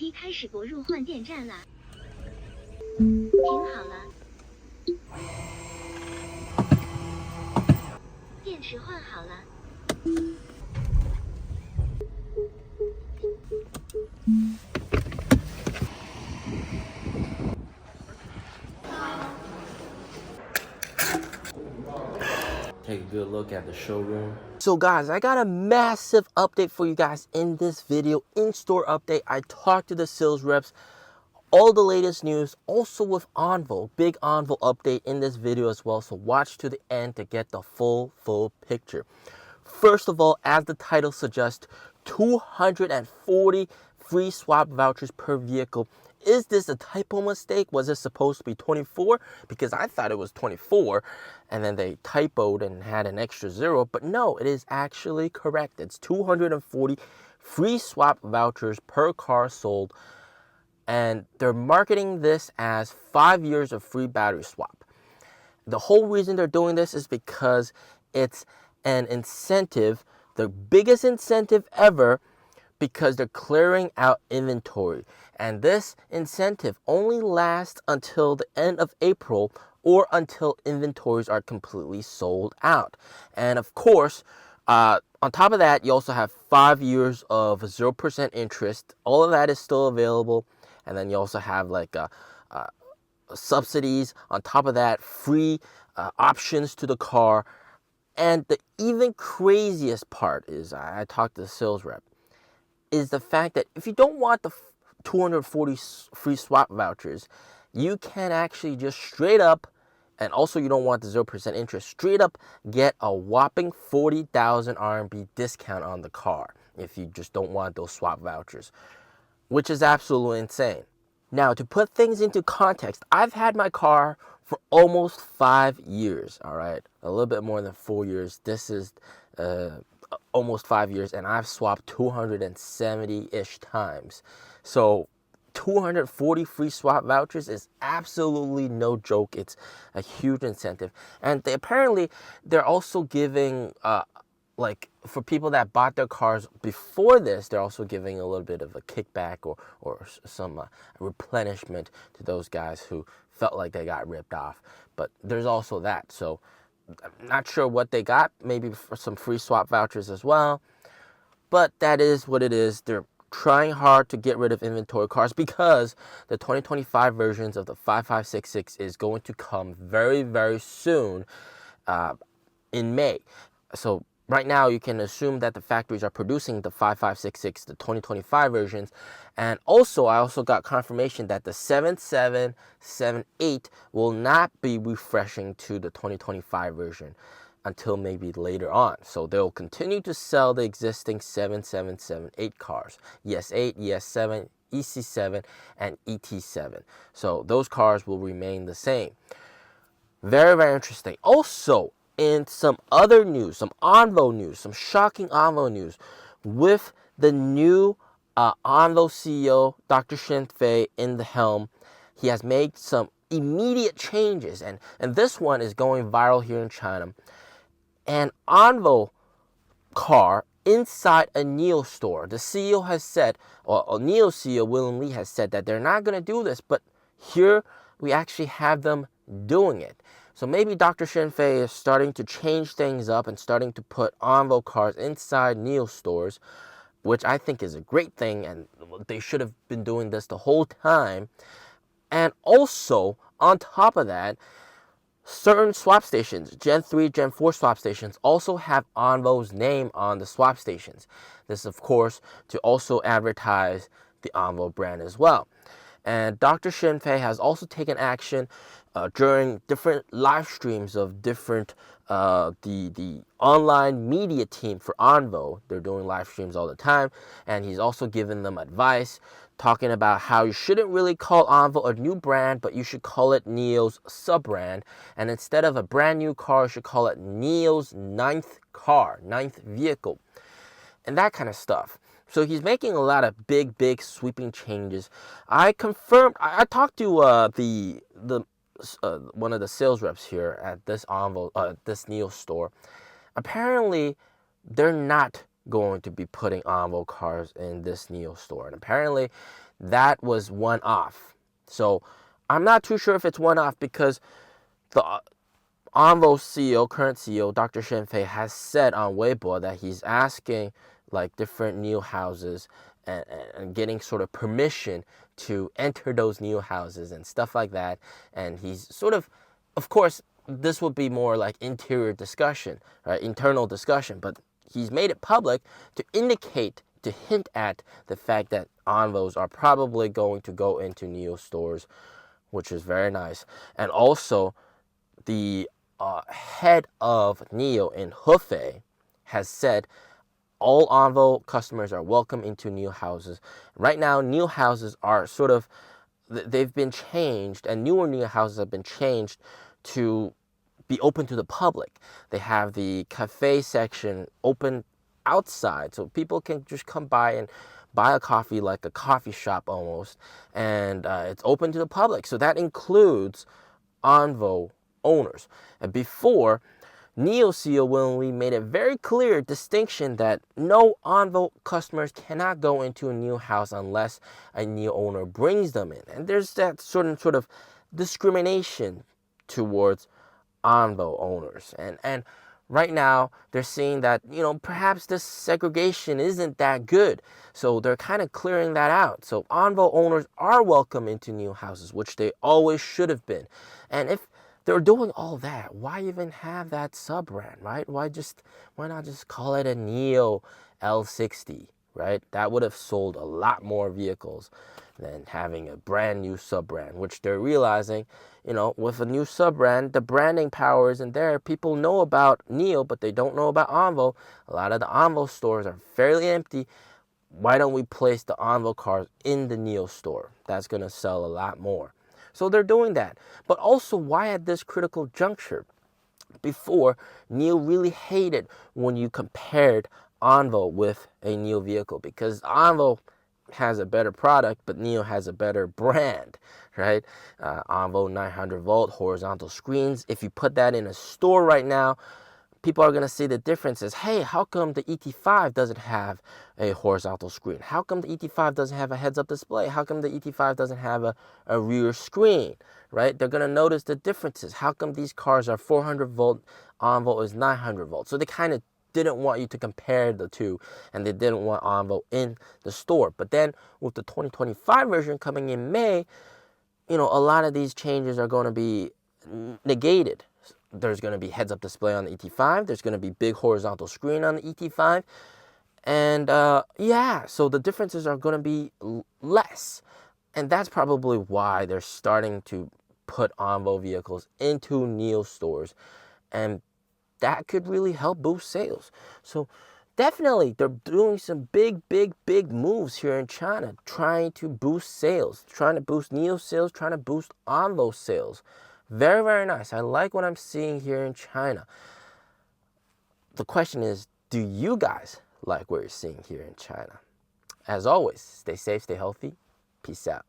批开始国入换电站了。停好了。电池换好了。Take a good look at the showroom. So guys, I got a massive update for you guys in this video, in-store update. I talked to the sales reps, all the latest news, also with ONVO, big ONVO update in this video as well. So watch to the end to get the full picture. First of all, as the title suggests, 240 free swap vouchers per vehicle. Is this a typo mistake? Was it supposed to be 24? Because I thought it was 24, and then they typoed and had an extra zero. But no, it is actually correct. It's 240 free swap vouchers per car sold. And they're marketing this as 5 years of free battery swap. The whole reason they're doing this is because it's an incentive, the biggest incentive ever, because they're clearing out inventory. And this incentive only lasts until the end of April or until inventories are completely sold out. And of course, on top of that, you also have 5 years of 0% interest. All of that is still available. And then you also have like subsidies. On top of that, free options to the car. And the even craziest part is, I talked to the sales rep, is the fact that if you don't want the 240 free swap vouchers, you can actually just straight up, and also you don't want the 0% interest, straight up get a whopping 40,000 RMB discount on the car if you just don't want those swap vouchers, which is absolutely insane. Now, to put things into context, I've had my car for almost 5 years, all right? A little bit more than 4 years. This is almost 5 years, and I've swapped 270-ish times. So 240 free swap vouchers is absolutely no joke. It's a huge incentive. And they're also giving, like, for people that bought their cars before this, they're also giving a little bit of a kickback or some replenishment to those guys who felt like they got ripped off. But there's also that. So I'm not sure what they got, maybe for some free swap vouchers as well. But that is what it is. They're trying hard to get rid of inventory cars because the 2025 versions of the 5566 is going to come very, very soon in May. So right now, you can assume that the factories are producing the 5566, the 2025 versions. And also, I also got confirmation that the 77, 78 will not be refreshing to the 2025 version until maybe later on. So they'll continue to sell the existing 77, 78 cars. ES8, ES7, EC7, and ET7. So those cars will remain the same. Very, very interesting. Also, in some other news, some ONVO news, some shocking ONVO news, with the new ONVO CEO, Dr. Shen Fei, in the helm, he has made some immediate changes, and this one is going viral here in China. An ONVO car inside a NIO store. The CEO has said, or NIO CEO William Li has said that they're not going to do this, but here we actually have them doing it. So maybe Dr. Shen Fei is starting to change things up and starting to put ONVO cars inside NIO stores, which I think is a great thing, and they should have been doing this the whole time. And also, on top of that, certain swap stations, Gen 3, Gen 4 swap stations, also have ONVO's name on the swap stations. This, of course, to also advertise the ONVO brand as well. And Dr. Shen Fei has also taken action during different live streams of different, the online media team for ONVO. They're doing live streams all the time. And he's also given them advice, talking about how you shouldn't really call ONVO a new brand, but you should call it NIO's sub-brand. And instead of a brand new car, you should call it NIO's ninth car, ninth vehicle, and that kind of stuff. So he's making a lot of big sweeping changes. I talked to one of the sales reps here at this ONVO, this NIO store. Apparently, they're not going to be putting ONVO cars in this NIO store. And apparently that was one off. So I'm not too sure if it's one off because the ONVO CEO, current CEO, Dr. Shenfei, has said on Weibo that he's asking like different NIO houses and getting sort of permission to enter those NIO houses and stuff like that. And he's sort of course, this would be more like interior discussion, right? Internal discussion, but he's made it public to indicate, to hint at the fact that ONVOs are probably going to go into NIO stores, which is very nice. And also, the head of NIO in Hefei has said all ONVO customers are welcome into NIO houses. Right now, NIO houses are sort of, they've been changed, and newer NIO houses have been changed to be open to the public. They have the cafe section open outside, so people can just come by and buy a coffee like a coffee shop almost, and it's open to the public. So that includes ONVO owners. And before, NIO CEO Willingly made a very clear distinction that no ONVO customers cannot go into a NIO house unless a NIO owner brings them in. And there's that sort of discrimination towards ONVO owners. And right now, they're seeing that, perhaps this segregation isn't that good. So they're kind of clearing that out. So ONVO owners are welcome into NIO houses, which they always should have been. And if they're doing all that, why even have that sub-brand, right? Why not just call it a NIO L60, right? That would have sold a lot more vehicles than having a brand new sub-brand, which they're realizing, with a new sub-brand, the branding power isn't there. People know about NIO, but they don't know about ONVO. A lot of the ONVO stores are fairly empty. Why don't we place the ONVO cars in the NIO store? That's going to sell a lot more. So they're doing that. But also, why at this critical juncture? Before, NIO really hated when you compared ONVO with a NIO vehicle, because ONVO has a better product, but NIO has a better brand, right? ONVO 900 volt horizontal screens. If you put that in a store right now, people are going to see the differences. Hey, how come the ET5 doesn't have a horizontal screen? How come the ET5 doesn't have a heads-up display? How come the ET5 doesn't have a rear screen, right? They're going to notice the differences. How come these cars are 400 volt, ONVO is 900 volt? So they kind of didn't want you to compare the two, and they didn't want ONVO in the store. But then with the 2025 version coming in May, a lot of these changes are going to be negated. There's going to be heads-up display on the ET5. There's going to be big horizontal screen on the ET5. And so the differences are going to be less. And that's probably why they're starting to put ONVO vehicles into NIO stores. And that could really help boost sales. So definitely, they're doing some big moves here in China, trying to boost sales, trying to boost NIO sales, trying to boost ONVO sales. Very, very nice. I like what I'm seeing here in China. The question is, do you guys like what you're seeing here in China? As always, stay safe, stay healthy. Peace out.